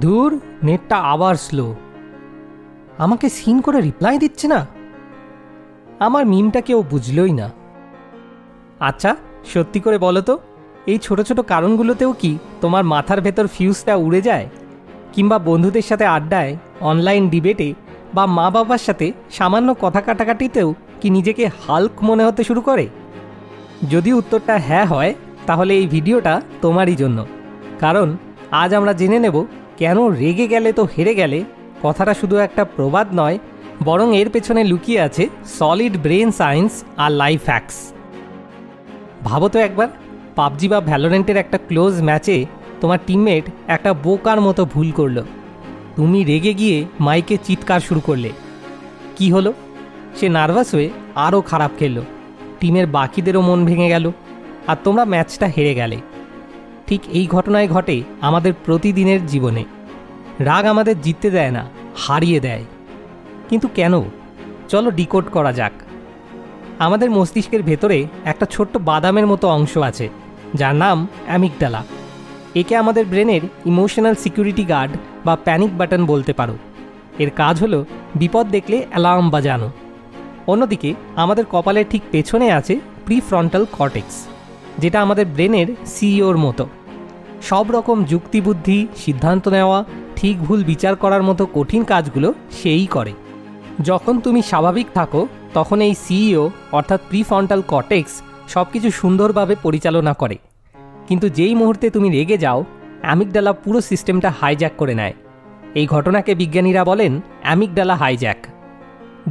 ধুর, নেটটা আবার স্লো। আমাকে সিন করে রিপ্লাই দিচ্ছে না। আমার মিমটা কেউ বুঝলই না। আচ্ছা, সত্যি করে বলো তো, এই ছোট ছোট কারণগুলোতেও কি তোমার মাথার ভেতর ফিউজটা উড়ে যায়? কিংবা বন্ধুদের সাথে আড্ডায়, অনলাইন ডিবেটে বা মা বাবার সাথে সামান্য কথা কাটাকাটিতেও কি নিজেকে হাল্ক মনে হতে শুরু করে? যদি উত্তরটা হ্যাঁ হয়, তাহলে এই ভিডিওটা তোমারই জন্য। কারণ আজ আমরা জেনে নেব কেন রেগে গেলে তো হেরে গেলে কথাটা শুধু একটা প্রবাদ নয়, বরং এর পেছনে লুকিয়ে আছে সলিড ব্রেন সায়েন্স আর লাইফ হ্যাকস। ভাবো তো একবার, পাবজি বা ভ্যালোরেন্টের একটা ক্লোজ ম্যাচে তোমার টিমমেট একটা বোকার মতো ভুল করলো। তুমি রেগে গিয়ে মাইকে চিৎকার শুরু করলে। কি হলো? সে নার্ভাস হয়ে আরও খারাপ খেললো, টিমের বাকিদেরও মন ভেঙে গেল, আর তোমরা ম্যাচটা হেরে গেলে। ঠিক এই ঘটনায় ঘটে আমাদের প্রতিদিনের জীবনে। রাগ আমাদের জিততে দেয় না, হারিয়ে দেয়। কিন্তু কেন? চলো ডিকোড করা যাক। আমাদের মস্তিষ্কের ভেতরে একটা ছোট্ট বাদামের মতো অংশ আছে, যার নাম অ্যামিগডালা। একে আমাদের ব্রেনের ইমোশনাল সিকিউরিটি গার্ড বা প্যানিক বাটন বলতে পারো। এর কাজ হলো বিপদ দেখলে অ্যালার্ম বাজানো। অন্যদিকে আমাদের কপালের ঠিক পেছনে আছে প্রিফ্রন্টাল কর্টেক্স, যেটা আমাদের ব্রেনের সিইওর মতো। সব রকম যুক্তিবুদ্ধি, সিদ্ধান্ত নেওয়া, ঠিক ভুল বিচার করার মতো কঠিন কাজগুলো সেই করে। যখন তুমি স্বাভাবিক থাকো, তখন এই সিইও অর্থাৎ প্রিফ্রন্টাল কর্টেক্স সব কিছু সুন্দরভাবে পরিচালনা করে। কিন্তু যেই মুহূর্তে তুমি রেগে যাও, অ্যামিগডালা পুরো সিস্টেমটা হাইজ্যাক করে নেয়। এই ঘটনাকে বিজ্ঞানীরা বলেন অ্যামিগডালা হাইজ্যাক।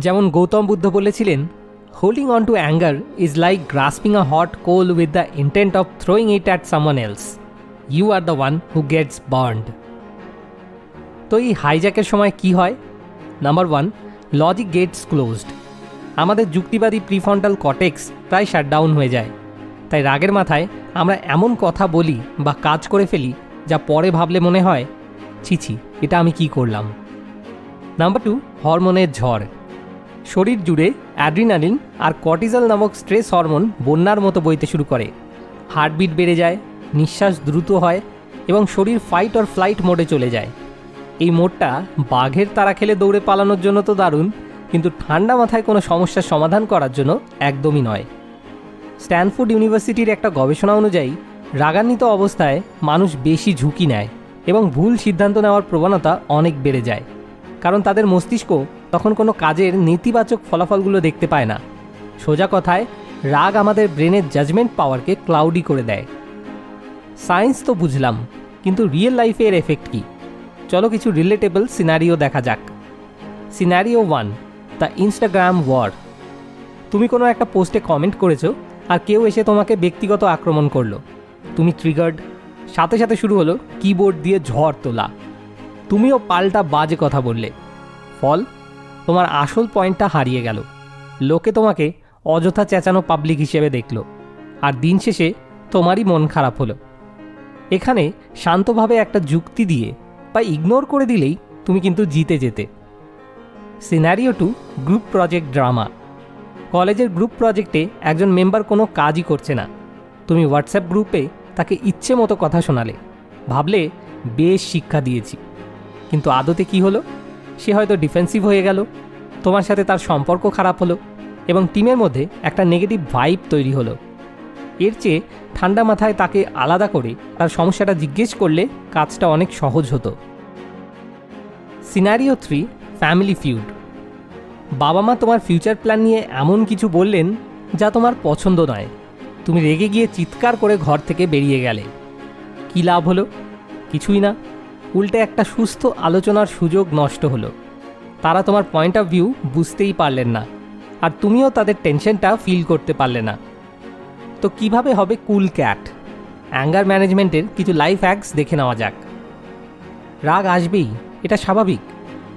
যেমন গৌতম বুদ্ধ বলেছিলেন, holding on to anger is like grasping a hot coal with the intent of throwing it at someone else. You are the one who gets burned. তো এই হাইজ্যাকের সময় কি হয়? Number 1, logic gets closed. আমাদের যুক্তিবাদী প্রিফ্রন্টাল কর্টেক্স প্রায় shutdown হয়ে যায়। তাই রাগের মাথায় আমরা এমন কথা বলি বা কাজ করে ফেলি যা পরে ভাবলে মনে হয়, ছি, এটা আমি কি করলাম। নাম্বার 2, হরমোনের ঝড়। শরীর জুড়ে অ্যাড্রিনালিন আর কর্টিজল নামক স্ট্রেস হরমোন বন্যার মতো বইতে শুরু করে। হার্টবিট বেড়ে যায়, নিঃশ্বাস দ্রুত হয় এবং শরীর ফাইট অর ফ্লাইট মোডে চলে যায়। এই মোডটা বাঘের তাড়া খেলে দৌড়ে পালানোর জন্য তো দারুণ, কিন্তু ঠান্ডা মাথায় কোনো সমস্যার সমাধান করার জন্য একদমই নয়। স্ট্যানফোর্ড ইউনিভার্সিটির একটা গবেষণা অনুযায়ী রাগান্বিত অবস্থায় মানুষ বেশি ঝুঁকি নেয় এবং ভুল সিদ্ধান্ত নেওয়ার প্রবণতা অনেক বেড়ে যায়, কারণ তাদের মস্তিষ্ক তখন কোনো কাজের নেতিবাচক ফলাফলগুলো দেখতে পায় না। সোজা কথায়, রাগ আমাদের ব্রেনের জাজমেন্ট পাওয়ারকে ক্লাউডি করে দেয়। সায়েন্স তো বুঝলাম, কিন্তু রিয়েল লাইফে এর এফেক্ট কী? চলো কিছু রিলেটেবল সিনারিও দেখা যাক। Scenario 1, the Instagram war. তুমি কোনো একটা পোস্টে কমেন্ট করেছো আর কেউ এসে তোমাকে ব্যক্তিগত আক্রমণ করলো। তুমি ট্রিগার্ড, সাথে সাথে শুরু হলো কিবোর্ড দিয়ে ঝড় তোলা। তুমিও পাল্টা বাজে কথা বললে। ফল, তোমার আসল পয়েন্টটা হারিয়ে গেল। লোকে তোমাকে অযথা চেঁচানো পাবলিক হিসেবে দেখলো, আর দিন শেষে তোমারই মন খারাপ হলো। এখানে শান্তভাবে একটা যুক্তি দিয়ে বা ইগনোর করে দিলেই তুমি কিন্তু জিতে যেতে। Scenario 2, group project drama. কলেজের গ্রুপ প্রজেক্টে একজন মেম্বার কোনো কাজই করছে না। তুমি হোয়াটসঅ্যাপ গ্রুপে তাকে ইচ্ছে মতো কথা শোনালে, ভাবলে বেশ শিক্ষা দিয়েছি। কিন্তু আদতে কি হলো? সে হয়তো ডিফেন্সিভ হয়ে গেল, তোমার সাথে তার সম্পর্ক খারাপ হলো এবং টিমের মধ্যে একটা নেগেটিভ ভাইব তৈরি হলো। এর চেয়ে ঠান্ডা মাথায় তাকে আলাদা করে তার সমস্যাটা জিজ্ঞেস করলে কাজটা অনেক সহজ হতো। Scenario 3, family feud. বাবা মা তোমার ফিউচার প্ল্যান নিয়ে এমন কিছু বললেন যা তোমার পছন্দ নয়। তুমি রেগে গিয়ে চিৎকার করে ঘর থেকে বেরিয়ে গেলে। কী লাভ হলো? কিছুই না, উল্টে একটা সুস্থ আলোচনার সুযোগ নষ্ট হলো। তারা তোমার পয়েন্ট অফ ভিউ বুঝতেই পারলেন না, আর তুমিও তাদের টেনশনটা ফিল করতে পারলে না। তো কিভাবে হবে কুল ক্যাট? অ্যাঙ্গার ম্যানেজমেন্টের কিছু লাইফ হ্যাকস দেখে নেওয়া যাক। রাগ আসবেই, এটা স্বাভাবিক,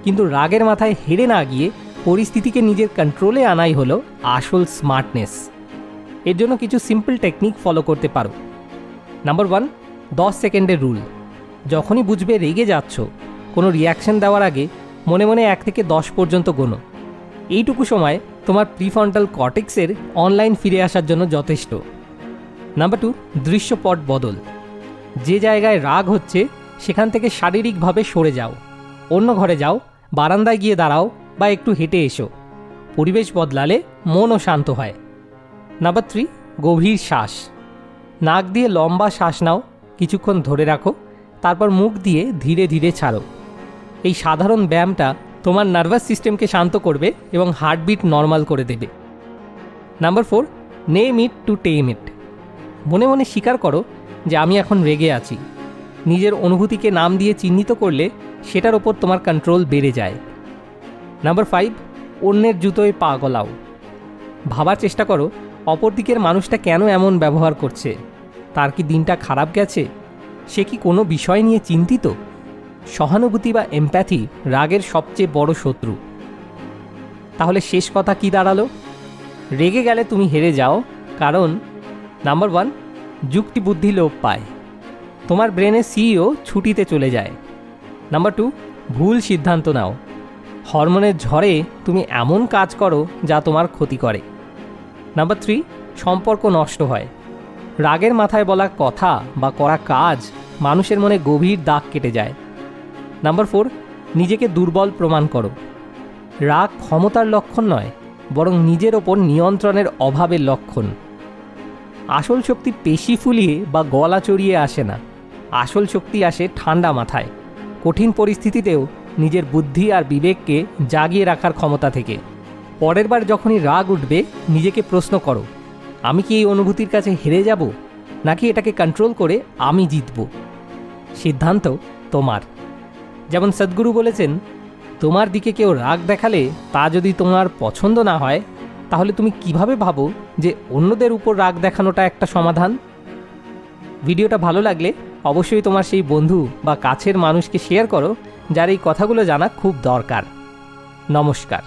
কিন্তু রাগের মাথায় হেরে না গিয়ে পরিস্থিতিকে নিজের কন্ট্রোলে আনাই হলো আসল স্মার্টনেস। এর জন্য কিছু সিম্পল টেকনিক ফলো করতে পারো। নাম্বার 1, 10 সেকেন্ডের রুল। যখনই বুঝবে রেগে যাচ্ছ, কোনো রিয়াকশন দেওয়ার আগে মনে মনে 1 থেকে 10 পর্যন্ত গোনো। এইটুকু সময় তোমার প্রিফ্রন্টাল কর্টেক্সের অনলাইন ফিরে আসার জন্য যথেষ্ট। নাম্বার 2, দৃশ্যপট বদল। যে জায়গায় রাগ হচ্ছে সেখান থেকে শারীরিকভাবে সরে যাও, অন্য ঘরে যাও, বারান্দায় গিয়ে দাঁড়াও বা একটু হেঁটে এসো। পরিবেশ বদলালে মনও শান্ত হয়। নাম্বার 3, গভীর শ্বাস। নাক দিয়ে লম্বা শ্বাস নাও, কিছুক্ষণ ধরে রাখো, তারপর মুখ দিয়ে ধীরে ধীরে ছাড়ো। এই সাধারণ ব্যায়ামটা তোমার নার্ভাস সিস্টেমকে শান্ত করবে এবং হার্টবিট নর্মাল করে দেবে। নাম্বার 4, নেম ইট টু টেম ইট। মনে মনে স্বীকার করো যে আমি এখন রেগে আছি। নিজের অনুভূতিকে নাম দিয়ে চিহ্নিত করলে সেটার ওপর তোমার কন্ট্রোল বেড়ে যায়। নাম্বার 5, অন্যের জুতোয় পা গলাও। ভাবার চেষ্টা করো অপরদিকের মানুষটা কেন এমন ব্যবহার করছে। তার কি দিনটা খারাপ গেছে? সে কি কোনো বিষয় নিয়ে চিন্তিত? সহানুভূতি বা এমপ্যাথি রাগের সবচেয়ে বড় শত্রু। তাহলে শেষ কথা কি দাঁড়ালো? রেগে গেলে তুমি হেরে যাও, কারণ নাম্বার 1, যুক্তিবুদ্ধি লোপ পায়, তোমার ব্রেনের সিইও ছুটিতে চলে যায়। নাম্বার 2, ভুল সিদ্ধান্ত নাও, হরমোনের ঝড়ে তুমি এমন কাজ করো যা তোমার ক্ষতি করে। নাম্বার 3, সম্পর্ক নষ্ট হয়, রাগের মাথায় বলা কথা বা করা কাজ মানুষের মনে গভীর দাগ কেটে যায়। নাম্বার 4, নিজেকে দুর্বল প্রমাণ করো, রাগ ক্ষমতার লক্ষণ নয়, বরং নিজের ওপর নিয়ন্ত্রণের অভাবের লক্ষণ। আসল শক্তি পেশি ফুলিয়ে বা গলা চড়িয়ে আসে না, আসল শক্তি আসে ঠান্ডা মাথায়, কঠিন পরিস্থিতিতেও নিজের বুদ্ধি আর বিবেককে জাগিয়ে রাখার ক্ষমতা থেকে। পরের বার যখনই রাগ উঠবে নিজেকে প্রশ্ন করো, আমি কি এই অনুভূতির কাছে হেরে যাব, নাকি এটাকে কন্ট্রোল করে আমি জিতব? সিদ্ধান্ত তোমার। যেমন সদ্গুরু বলেছেন, তোমার দিকে কেউ রাগ দেখালে তা যদি তোমার পছন্দ না হয়, তাহলে তুমি কিভাবে ভাবো যে অন্যদের উপর রাগ দেখানোটা একটা সমাধান? ভিডিওটা ভালো লাগলে অবশ্যই তোমার সেই বন্ধু বা কাছের মানুষকে শেয়ার করো যার এই কথাগুলো জানা খুব দরকার। নমস্কার।